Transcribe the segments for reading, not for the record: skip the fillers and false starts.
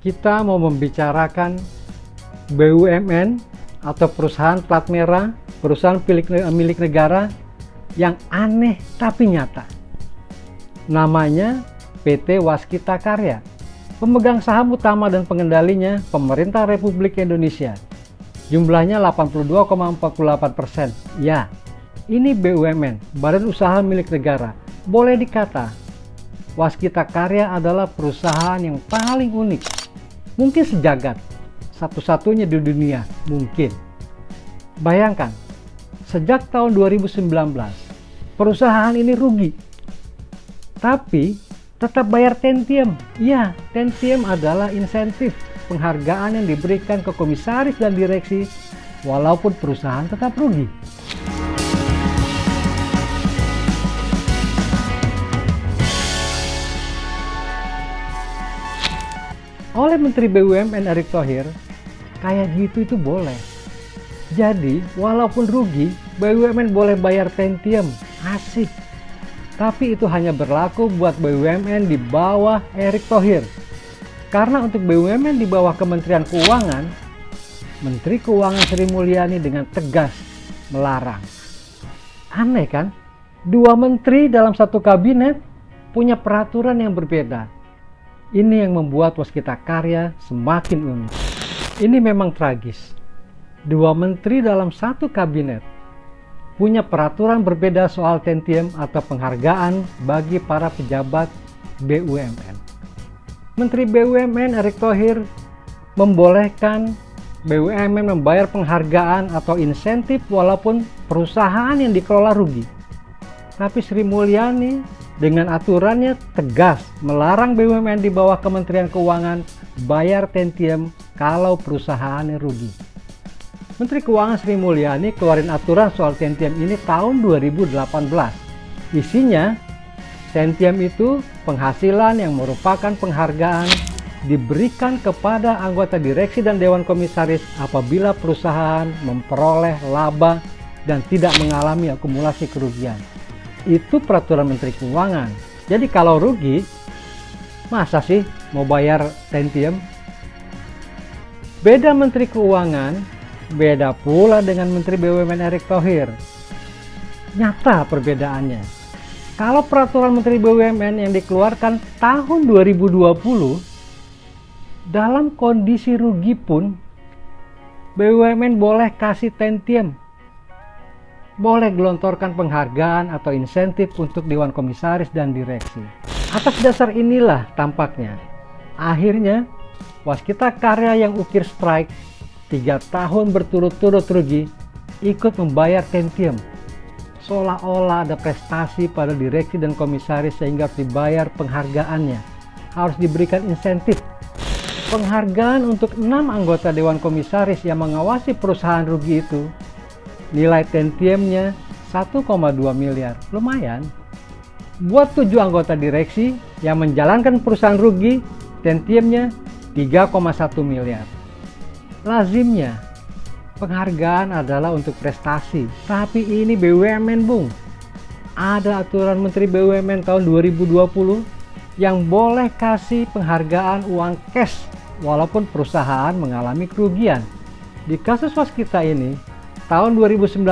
kita mau membicarakan BUMN atau perusahaan plat merah, perusahaan milik negara yang aneh tapi nyata. Namanya PT Waskita Karya. Pemegang saham utama dan pengendalinya pemerintah Republik Indonesia. Jumlahnya 82,48%. Ya, ini BUMN, badan usaha milik negara. Boleh dikata, Waskita Karya adalah perusahaan yang paling unik. Mungkin sejagat, satu-satunya di dunia, mungkin. Bayangkan, sejak tahun 2019, perusahaan ini rugi. Tapi, tetap bayar tentium. Ya, tentium adalah insentif penghargaan yang diberikan ke komisaris dan direksi, walaupun perusahaan tetap rugi. Oleh Menteri BUMN Erick Thohir, kayak gitu itu boleh. Jadi, walaupun rugi, BUMN boleh bayar tentium. Asik. Tapi itu hanya berlaku buat BUMN di bawah Erick Thohir. Karena untuk BUMN di bawah Kementerian Keuangan, Menteri Keuangan Sri Mulyani dengan tegas melarang. Aneh kan? Dua menteri dalam satu kabinet punya peraturan yang berbeda. Ini yang membuat Waskita Karya semakin unik. Ini memang tragis. Dua menteri dalam satu kabinet punya peraturan berbeda soal tentium atau penghargaan bagi para pejabat BUMN. Menteri BUMN Erick Thohir membolehkan BUMN membayar penghargaan atau insentif walaupun perusahaan yang dikelola rugi. Tapi Sri Mulyani dengan aturannya tegas melarang BUMN di bawah Kementerian Keuangan bayar tentium kalau perusahaannya rugi. Menteri Keuangan Sri Mulyani keluarin aturan soal tentium ini tahun 2018. Isinya, tentium itu penghasilan yang merupakan penghargaan diberikan kepada anggota direksi dan dewan komisaris apabila perusahaan memperoleh laba dan tidak mengalami akumulasi kerugian. Itu peraturan Menteri Keuangan. Jadi kalau rugi, masa sih mau bayar tentium? Beda Menteri Keuangan, beda pula dengan Menteri BUMN Erick Thohir. Nyata perbedaannya. Kalau peraturan Menteri BUMN yang dikeluarkan tahun 2020, dalam kondisi rugi pun, BUMN boleh kasih tentium. Boleh gelontorkan penghargaan atau insentif untuk Dewan Komisaris dan Direksi. Atas dasar inilah tampaknya, akhirnya Waskita Karya yang ukir strike 3 tahun berturut-turut rugi, ikut membayar tentium. Seolah-olah ada prestasi pada direksi dan komisaris sehingga harus dibayar penghargaannya. Harus diberikan insentif. Penghargaan untuk 6 anggota Dewan Komisaris yang mengawasi perusahaan rugi itu, nilai tentiumnya 1,2 miliar, lumayan. Buat 7 anggota direksi yang menjalankan perusahaan rugi, tentiumnya 3,1 miliar. Lazimnya, penghargaan adalah untuk prestasi, tapi ini BUMN, Bung. Ada aturan Menteri BUMN tahun 2020 yang boleh kasih penghargaan uang cash walaupun perusahaan mengalami kerugian. Di kasus Waskita ini, tahun 2019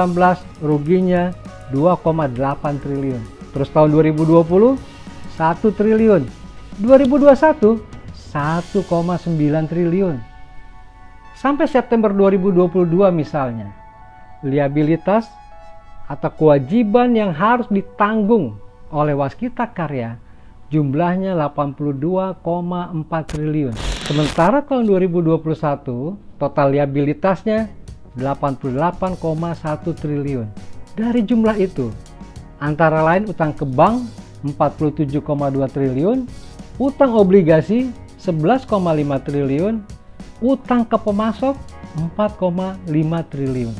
ruginya 2,8 triliun. Terus tahun 2020 1 triliun. 2021 1,9 triliun. Sampai September 2022 misalnya, liabilitas atau kewajiban yang harus ditanggung oleh Waskita Karya jumlahnya 82,4 triliun. Sementara tahun 2021 total liabilitasnya 88,1 triliun. Dari jumlah itu, antara lain utang ke bank 47,2 triliun, utang obligasi 11,5 triliun, utang ke pemasok 4,5 triliun.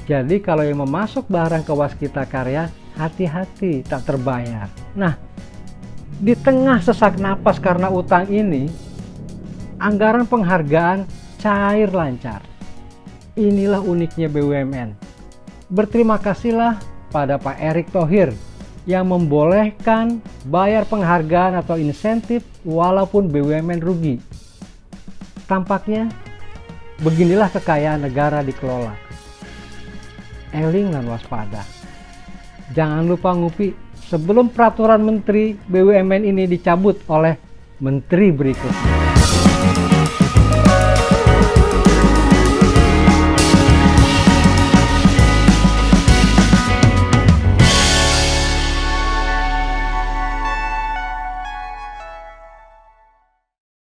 Jadi kalau yang memasok barang ke Waskita Karya, hati-hati tak terbayar. Nah, di tengah sesak napas karena utang ini, anggaran penghargaan cair lancar. Inilah uniknya BUMN. Berterima kasihlah pada Pak Erick Thohir yang membolehkan bayar penghargaan atau insentif walaupun BUMN rugi. Tampaknya beginilah kekayaan negara dikelola. Eling lan waspada. Jangan lupa ngupi sebelum peraturan Menteri BUMN ini dicabut oleh menteri berikutnya.